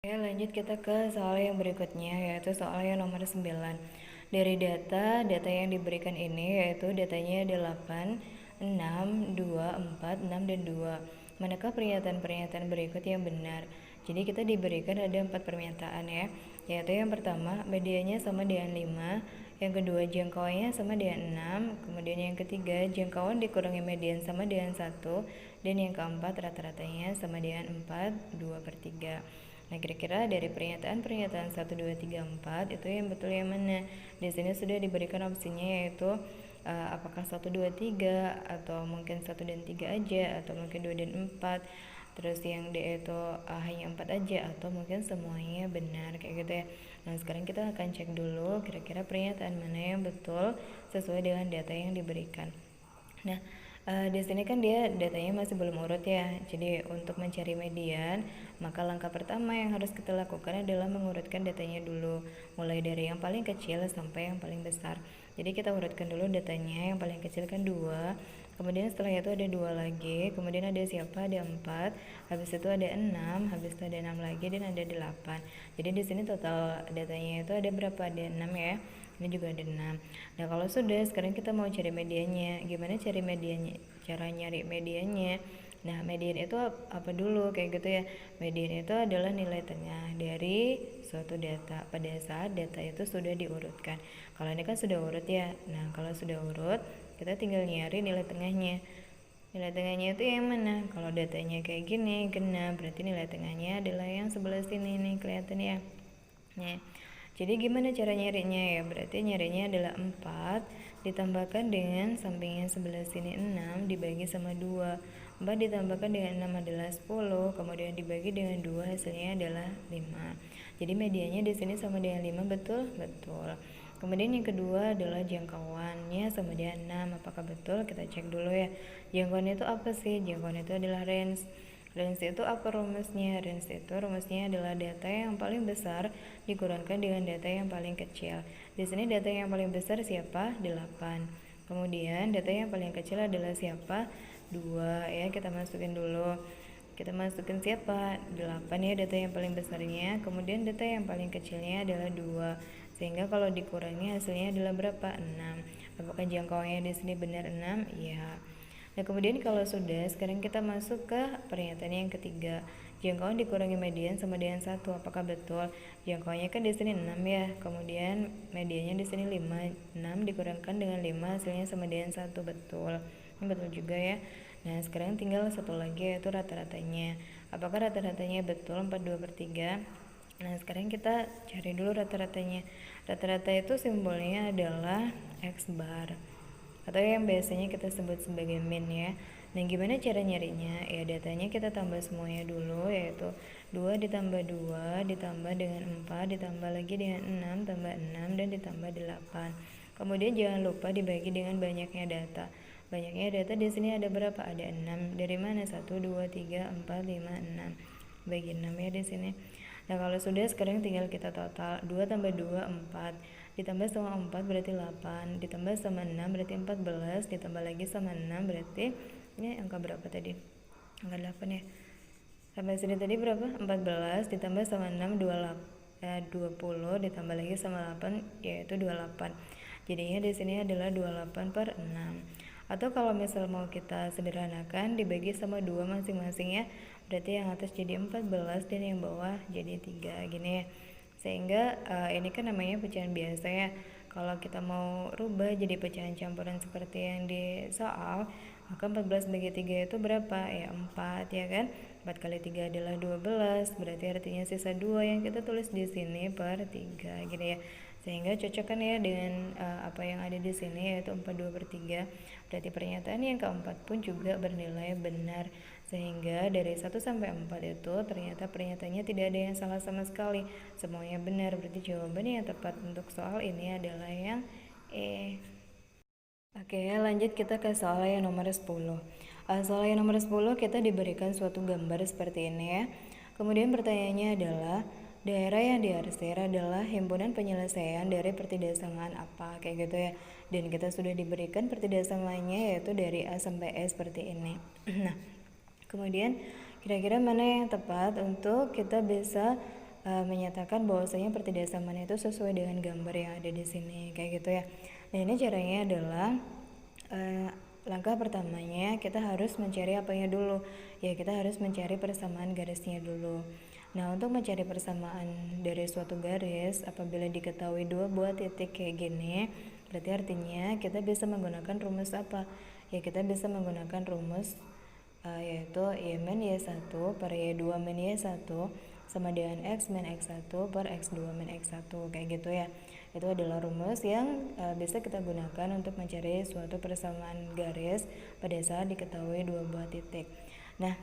Oke, lanjut kita ke soal yang berikutnya, yaitu soal yang nomor 9. Dari data yang diberikan ini yaitu datanya 8, 6, 2, 4, 6, dan 2. Manakah pernyataan-pernyataan berikut yang benar? Jadi kita diberikan ada 4 pernyataan ya, yaitu yang pertama medianya sama dengan 5, yang kedua jangkauannya sama dengan 6, kemudian yang ketiga jangkauan dikurangi median sama dengan 1, dan yang keempat rata-ratanya sama dengan 4, 2/3. Nah, kira-kira dari pernyataan-pernyataan 1, 2, 3, 4 itu yang betul yang mana? Di sini sudah diberikan opsinya yaitu apakah 1, 2, 3 atau mungkin 1 dan 3 aja atau mungkin 2 dan 4. Terus yang D itu hanya 4 aja atau mungkin semuanya benar kayak gitu ya. Nah, sekarang kita akan cek dulu kira-kira pernyataan mana yang betul sesuai dengan data yang diberikan. Nah, di sini kan dia datanya masih belum urut ya. Jadi untuk mencari median, maka langkah pertama yang harus kita lakukan adalah mengurutkan datanya dulu, mulai dari yang paling kecil sampai yang paling besar. Jadi kita urutkan dulu datanya, yang paling kecil kan 2, kemudian setelah itu ada 2 lagi, kemudian ada siapa? Ada 4, habis itu ada 6, habis itu ada 6 lagi, dan ada 8. Jadi di sini total datanya itu ada berapa? Ada 6 ya. Ini juga ada 6. Nah, kalau sudah, sekarang kita mau cari mediannya. Gimana cari mediannya? Cara nyari mediannya. Nah, median itu apa dulu kayak gitu ya. Median itu adalah nilai tengah dari suatu data pada saat data itu sudah diurutkan. Kalau ini kan sudah urut ya. Nah, kalau sudah urut, kita tinggal nyari nilai tengahnya. Nilai tengahnya itu yang mana? Kalau datanya kayak gini, genap, berarti nilai tengahnya adalah yang sebelah sini nih, kelihatan ya. Nah, jadi gimana cara nyarinya ya? Berarti nyarinya adalah 4 ditambahkan dengan sampingnya sebelah sini 6 dibagi sama 2. 4 ditambahkan dengan 6 adalah 10, kemudian dibagi dengan 2 hasilnya adalah 5. Jadi medianya di sini sama dengan 5, betul? Betul. Kemudian yang kedua adalah jangkauannya sama dengan 6. Apakah betul? Kita cek dulu ya. Jangkauan itu apa sih? Jangkauan itu adalah range. Range itu apa rumusnya? Range itu rumusnya adalah data yang paling besar dikurangkan dengan data yang paling kecil. Di sini data yang paling besar siapa? 8. Kemudian data yang paling kecil adalah siapa? 2 ya, kita masukin dulu. Kita masukin siapa? 8 ya, data yang paling besarnya. Kemudian data yang paling kecilnya adalah 2. Sehingga kalau dikurangi hasilnya adalah berapa? 6. Apakah jangkauannya di sini benar 6? Iya. Nah, kemudian kalau sudah, sekarang kita masuk ke pernyataan yang ketiga. Jangkauan dikurangi median sama dengan 1. Apakah betul? Jangkauannya kan di sini 6 ya. Kemudian mediannya di sini 5. 6 dikurangkan dengan 5 hasilnya sama dengan 1. Betul. Ini betul juga ya. Nah, sekarang tinggal satu lagi yaitu rata-ratanya. Apakah rata-ratanya betul 42/3? Nah, sekarang kita cari dulu rata-ratanya. Rata-rata itu simbolnya adalah X bar, atau yang biasanya kita sebut sebagai min ya. Nah, gimana cara nyarinya? Ya, datanya kita tambah semuanya dulu, yaitu 2 ditambah 2 ditambah dengan 4 ditambah lagi dengan 6 tambah 6 dan ditambah 8. Kemudian jangan lupa dibagi dengan banyaknya data. Banyaknya data di sini ada berapa? Ada 6. Dari mana? 1, 2, 3, 4, 5, 6. Bagi 6 ya di sini. Nah, kalau sudah, sekarang tinggal kita total. 2 tambah 2, 4. Ditambah sama 4 berarti 8. Ditambah sama 6 berarti 14. Ditambah lagi sama 6 berarti, ini angka berapa tadi? Angka 8 ya. Sampai sini tadi berapa? 14 ditambah sama 6, 20. Ditambah lagi sama 8 yaitu 28. Jadinya di sini adalah 28/6. Atau kalau misal mau kita sederhanakan, dibagi sama 2 masing-masing ya. Berarti yang atas jadi 14 dan yang bawah jadi 3 gini ya. Sehingga ini kan namanya pecahan biasa ya. Kalau kita mau rubah jadi pecahan campuran seperti yang di soal, maka 14 bagi 3 itu berapa? Ya 4 ya kan. 4 kali 3 adalah 12, berarti artinya sisa 2 yang kita tulis di sini per 3 gitu ya. Sehingga cocok kan ya dengan apa yang ada di sini yaitu 42/3. Berarti pernyataan yang keempat pun juga bernilai benar. Sehingga dari 1 sampai 4 itu ternyata pernyataannya tidak ada yang salah sama sekali. Semuanya benar. Berarti jawaban yang tepat untuk soal ini adalah yang E. Oke, lanjut kita ke soal yang nomor 10. Soal yang nomor 10 kita diberikan suatu gambar seperti ini ya. Kemudian pertanyaannya adalah daerah yang diarsir adalah himpunan penyelesaian dari pertidasangan apa, kayak gitu ya. Dan kita sudah diberikan pertidasangannya yaitu dari A sampai E seperti ini. Nah, kemudian kira-kira mana yang tepat untuk kita bisa menyatakan bahwasanya pertidaksamaannya itu sesuai dengan gambar yang ada di sini kayak gitu ya. Nah ini caranya adalah langkah pertamanya kita harus mencari apanya dulu ya, kita harus mencari persamaan garisnya dulu. Nah untuk mencari persamaan dari suatu garis apabila diketahui dua buah titik kayak gini, berarti artinya kita bisa menggunakan rumus apa ya, kita bisa menggunakan rumus yaitu Y min Y1 per Y2 min Y1 sama dengan X min X1 per X2 min X1 kayak gitu ya. Itu adalah rumus yang bisa kita gunakan untuk mencari suatu persamaan garis pada saat diketahui dua buah titik. Nah,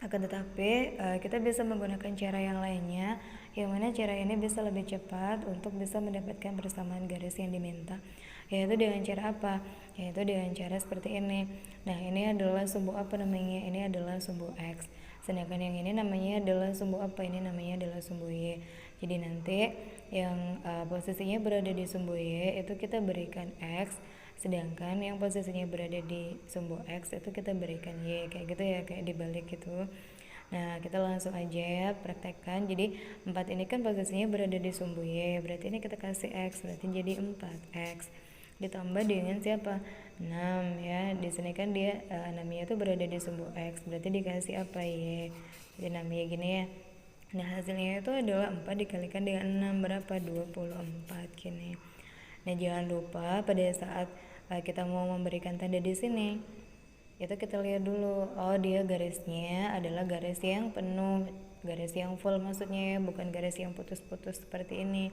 akan tetapi kita bisa menggunakan cara yang lainnya, yang mana cara ini bisa lebih cepat untuk bisa mendapatkan persamaan garis yang diminta, yaitu dengan cara apa? Yaitu dengan cara seperti ini. Nah ini adalah sumbu apa namanya? Ini adalah sumbu X, sedangkan yang ini namanya adalah sumbu apa? Ini namanya adalah sumbu Y. Jadi nanti yang posisinya berada di sumbu Y itu kita berikan X, sedangkan yang posisinya berada di sumbu X itu kita berikan Y, kayak gitu ya, kayak dibalik gitu. Nah kita langsung aja ya praktekkan. Jadi 4 ini kan posisinya berada di sumbu Y, berarti ini kita kasih X, berarti jadi 4X ditambah dengan siapa? 6 ya. Di sini kan dia 6-nya itu berada di sumbu X, berarti dikasih apa? Y. Jadi 6-nya gini ya. Nah hasilnya itu adalah 4 dikalikan dengan 6 berapa? 24 gini. Nah jangan lupa pada saat kita mau memberikan tanda di sini itu kita lihat dulu, oh dia garisnya adalah garis yang penuh, garis yang full maksudnya ya, bukan garis yang putus-putus seperti ini.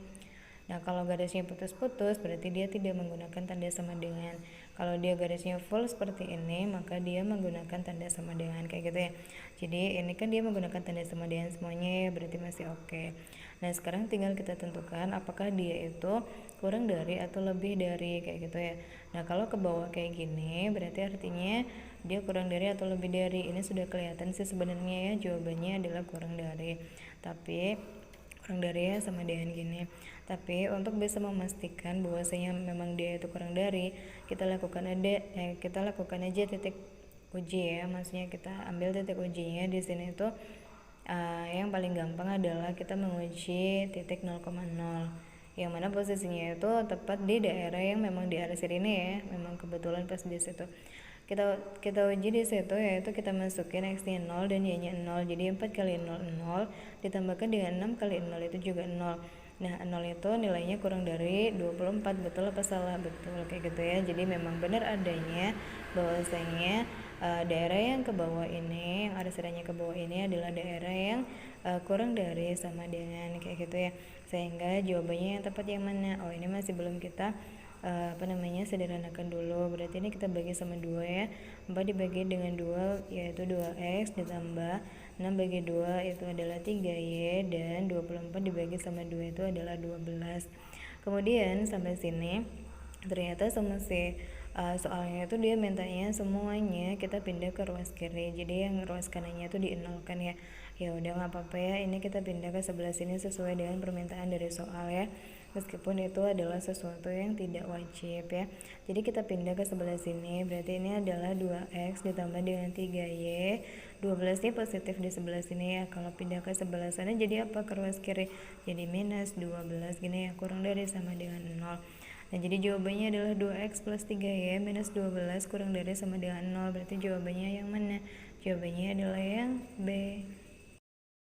Nah kalau garisnya putus-putus berarti dia tidak menggunakan tanda sama dengan. Kalau dia garisnya full seperti ini maka dia menggunakan tanda sama dengan kayak gitu ya. Jadi ini kan dia menggunakan tanda sama dengan semuanya ya, berarti masih oke. Nah sekarang tinggal kita tentukan apakah dia itu kurang dari atau lebih dari kayak gitu ya. Nah kalau ke bawah kayak gini berarti artinya dia kurang dari atau lebih dari. Ini sudah kelihatan sih sebenarnya ya, jawabannya adalah kurang dari. Tapi kurang dari ya sama dengan gini. Tapi untuk bisa memastikan bahwasanya memang dia itu kurang dari, kita lakukan aja titik uji ya. Maksudnya kita ambil titik ujinya di sini itu yang paling gampang adalah kita menguji titik 0,0, yang mana posisinya itu tepat di daerah yang memang di area ini ya, memang kebetulan pas di situ. Kita uji di situ, yaitu kita masukin X-nya 0 dan Y-nya 0. Jadi 4 kali 0 0 ditambahkan dengan 6 kali 0 itu juga 0. Nah 0 itu nilainya kurang dari 24. Betul apa salah? Betul kayak gitu ya. Jadi memang benar adanya bahwasanya daerah yang ke bawah ini, yang arisannya ke bawah ini adalah daerah yang kurang dari sama dengan kayak gitu ya. Sehingga jawabannya yang tepat yang mana? Oh ini masih belum kita sederhanakan dulu. Berarti ini kita bagi sama 2 ya. 4 dibagi dengan 2 yaitu 2x ditambah 6 bagi 2 itu adalah 3y, dan 24 dibagi sama 2 itu adalah 12. Kemudian sampai sini ternyata sama si soalnya itu dia mintanya semuanya kita pindah ke ruas kiri. Jadi yang ruas kanannya itu dienolkan ya. Ya udah nggak apa-apa ya, ini kita pindah ke sebelah sini sesuai dengan permintaan dari soal ya, meskipun itu adalah sesuatu yang tidak wajib ya. Jadi kita pindah ke sebelah sini, berarti ini adalah 2x ditambah dengan 3y. 12 ini positif di sebelah sini ya. Kalau pindah ke sebelah sana jadi apa? Ke ruas kiri, jadi minus 12 gini ya, kurang dari sama dengan 0. Nah jadi jawabannya adalah 2x plus 3y minus 12 kurang dari sama dengan 0. Berarti jawabannya yang mana? Jawabannya adalah yang B.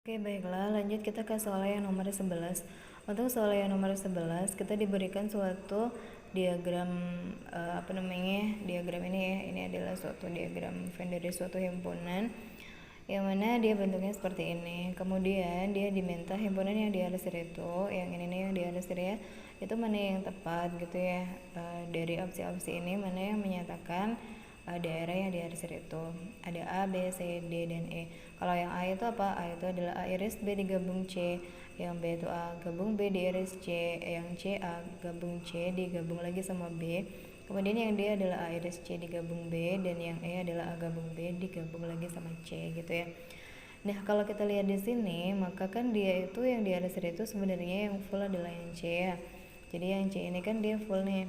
Oke baiklah, lanjut kita ke soal yang nomor 11. Untuk soal yang nomor 11 kita diberikan suatu diagram diagram ini ya. Ini adalah suatu diagram Venn dari suatu himpunan yang mana dia bentuknya seperti ini. Kemudian dia diminta himpunan yang diarsir itu, yang ini nih yang diarsir ya, itu mana yang tepat gitu ya. Dari opsi-opsi ini mana yang menyatakan daerah yang diarsir itu. Ada A, B, C, D, dan E. Kalau yang A itu apa? A itu adalah A iris B digabung C, yang B itu A gabung B diiris C, yang C A gabung C digabung lagi sama B. Kemudian yang D adalah A iris C digabung B, dan yang E adalah A gabung B digabung lagi sama C gitu ya. Nah kalau kita lihat di sini, maka kan dia itu yang diarsir itu sebenarnya yang full adalah yang C ya. Jadi yang C ini kan dia full nih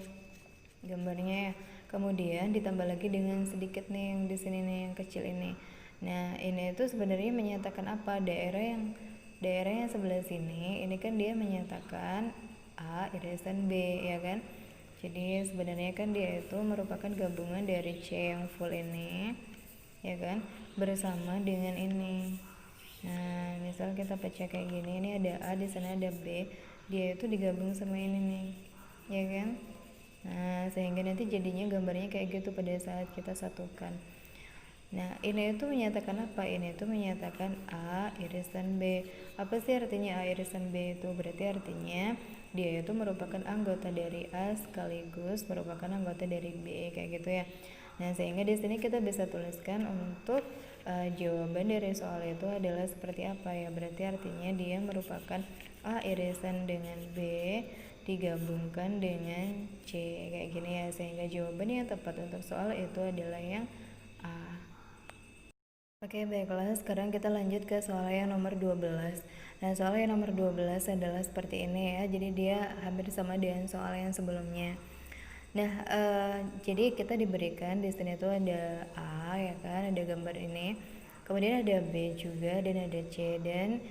gambarnya ya. Kemudian ditambah lagi dengan sedikit nih yang di sini nih yang kecil ini. Nah ini itu sebenarnya menyatakan apa? Daerah yang daerah yang sebelah sini ini kan dia menyatakan A irisan B, ya kan. Jadi sebenarnya kan dia itu merupakan gabungan dari C yang full ini, ya kan, bersama dengan ini. Nah, misal kita pecah kayak gini, ini ada A, di sana ada B, dia itu digabung sama ini nih, ya kan. Nah, sehingga nanti jadinya gambarnya kayak gitu pada saat kita satukan. Nah, ini itu menyatakan apa? Ini itu menyatakan A irisan B. Apa sih artinya A irisan B itu? Berarti artinya dia itu merupakan anggota dari A sekaligus merupakan anggota dari B, kayak gitu ya. Nah, sehingga di sini kita bisa tuliskan untuk jawaban dari soal itu adalah seperti apa ya? Berarti artinya dia merupakan A irisan dengan B digabungkan dengan C, kayak gini ya. Sehingga jawaban yang tepat untuk soal itu adalah yang A. Oke, baiklah, sekarang kita lanjut ke soal yang nomor 12. Nah, soal yang nomor 12 adalah seperti ini ya. Jadi dia hampir sama dengan soal yang sebelumnya. Nah, jadi kita diberikan di sini tuh ada A, ya kan, ada gambar ini. Kemudian ada B juga dan ada C, dan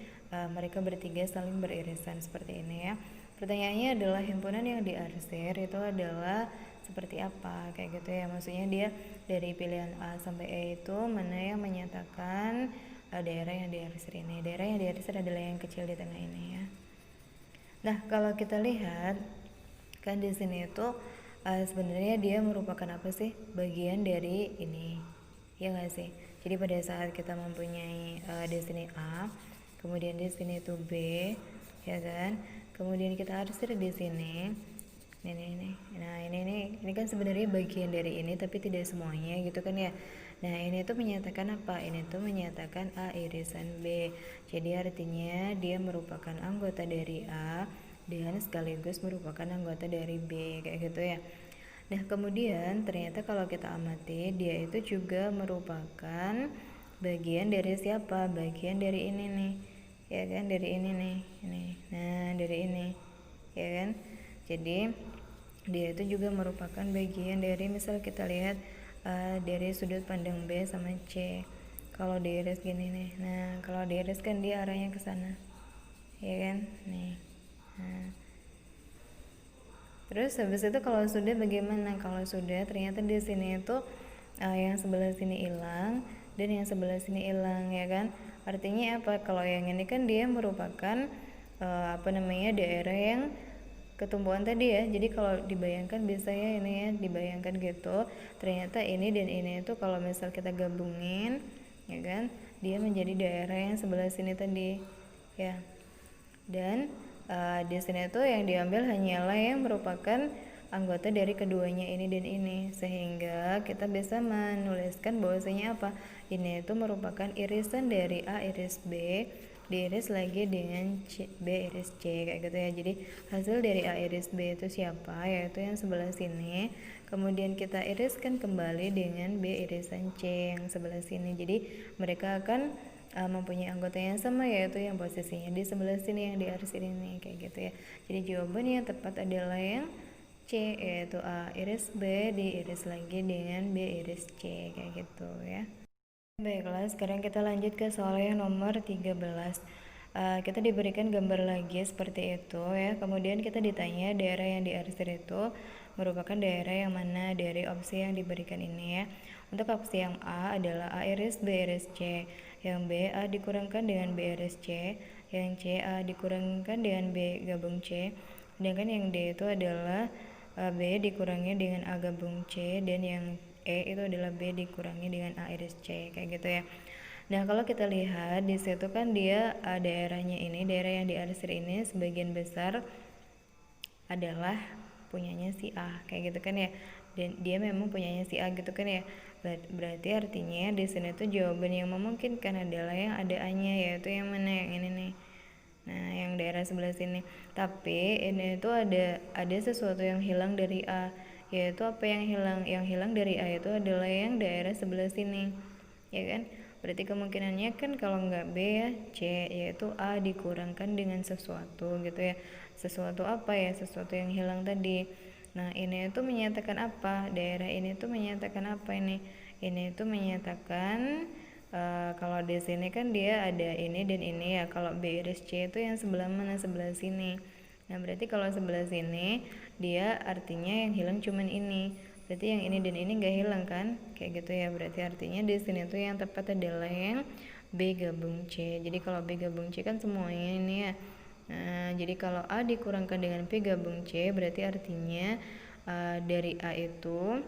mereka bertiga saling beririsan seperti ini ya. Pertanyaannya adalah himpunan yang diarsir itu adalah seperti apa, kayak gitu ya. Maksudnya dia dari pilihan A sampai E itu mana yang menyatakan daerah yang diarsir ini. Daerah yang diarsir adalah yang kecil di tengah ini ya. Nah, kalau kita lihat kan di sini itu sebenarnya dia merupakan apa sih? Bagian dari ini, ya nggak sih? Jadi pada saat kita mempunyai di sini A, kemudian di sini itu B, ya kan? Kemudian kita arsir di sini. Ini. Nah, ini kan sebenarnya bagian dari ini tapi tidak semuanya gitu kan ya. Nah, ini tuh menyatakan apa? Ini tuh menyatakan A irisan B. Jadi artinya dia merupakan anggota dari A dan sekaligus merupakan anggota dari B, kayak gitu ya. Nah, kemudian ternyata kalau kita amati dia itu juga merupakan bagian dari siapa? Bagian dari ini nih. Ya kan, dari ini nih. Ini. Nah, dari ini. Ya kan? Jadi dia itu juga merupakan bagian dari, misal kita lihat dari sudut pandang B sama C. Kalau diiris gini nih. Nah, kalau diiris kan dia arahnya ke sana. Ya kan? Nih. Nah. Terus habis itu kalau sudah bagaimana? Kalau sudah ternyata di sini itu yang sebelah sini hilang dan yang sebelah sini hilang, ya kan? Artinya apa? Kalau yang ini kan dia merupakan daerah yang ketumbuhan tadi ya. Jadi kalau dibayangkan bisa ya ini ya, dibayangkan gitu. Ternyata ini dan ini itu kalau misal kita gabungin, ya kan, dia menjadi daerah yang sebelah sini tadi ya. Dan di sini tuh yang diambil hanyalah yang merupakan anggota dari keduanya ini dan ini, sehingga kita bisa menuliskan bahwasanya apa, ini itu merupakan irisan dari A iris B diiris lagi dengan B iris C, kayak gitu ya. Jadi hasil dari A iris B itu siapa, yaitu yang sebelah sini, kemudian kita iriskan kembali dengan B irisan C yang sebelah sini. Jadi mereka akan mempunyai anggota yang sama, yaitu yang posisinya di sebelah sini yang diarsir ini, kayak gitu ya. Jadi jawaban yang tepat adalah yang C, yaitu A iris B diiris lagi dengan B iris C, kayak gitu ya. Baiklah, sekarang kita lanjut ke soal yang nomor 13. Kita diberikan gambar lagi seperti itu ya. Kemudian kita ditanya daerah yang diarsir itu merupakan daerah yang mana dari opsi yang diberikan ini ya. Untuk opsi yang A adalah A iris B iris C, yang B A dikurangkan dengan B iris C, yang C A dikurangkan dengan B gabung C, sedangkan yang D itu adalah B dikurangi dengan A gabung C, dan yang E itu adalah B dikurangi dengan A iris C, kayak gitu ya. Nah, kalau kita lihat di situ kan dia daerahnya ini, daerah yang diarsir ini sebagian besar adalah punyanya si A, kayak gitu kan ya. Dan dia memang punyanya si A gitu kan ya. Berarti artinya di sini tuh jawaban yang memungkinkan adalah yang ada A-nya, yaitu yang mana, yang ini nih. Nah, yang daerah sebelah sini. Tapi ini tuh ada sesuatu yang hilang dari A, yaitu apa yang hilang? Yang hilang dari A itu adalah yang daerah sebelah sini, ya kan? Berarti kemungkinannya kan kalau nggak B ya C, yaitu A dikurangkan dengan sesuatu gitu ya. Sesuatu apa ya? Sesuatu yang hilang tadi. Nah, ini itu menyatakan apa? Daerah ini tuh menyatakan apa ini? Ini itu menyatakan Kalau di sini kan dia ada ini dan ini ya. Kalau B iris C itu yang sebelah mana? Sebelah sini. Nah, berarti kalau sebelah sini dia artinya yang hilang cuman ini. Berarti yang ini dan ini gak hilang kan? Kayak gitu ya. Berarti artinya di sini tuh yang tepat adalah yang B gabung C. Jadi kalau B gabung C kan semuanya ini ya. Nah, jadi kalau A dikurangkan dengan P gabung C berarti artinya dari A itu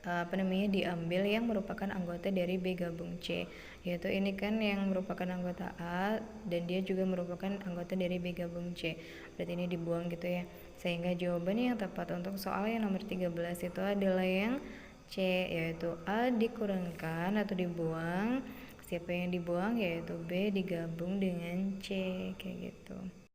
diambil yang merupakan anggota dari B gabung C, yaitu ini kan yang merupakan anggota A dan dia juga merupakan anggota dari B gabung C, berarti ini dibuang gitu ya, sehingga jawaban yang tepat untuk soal yang nomor 13 itu adalah yang C, yaitu A dikurangkan atau dibuang, siapa yang dibuang yaitu B digabung dengan C, kayak gitu.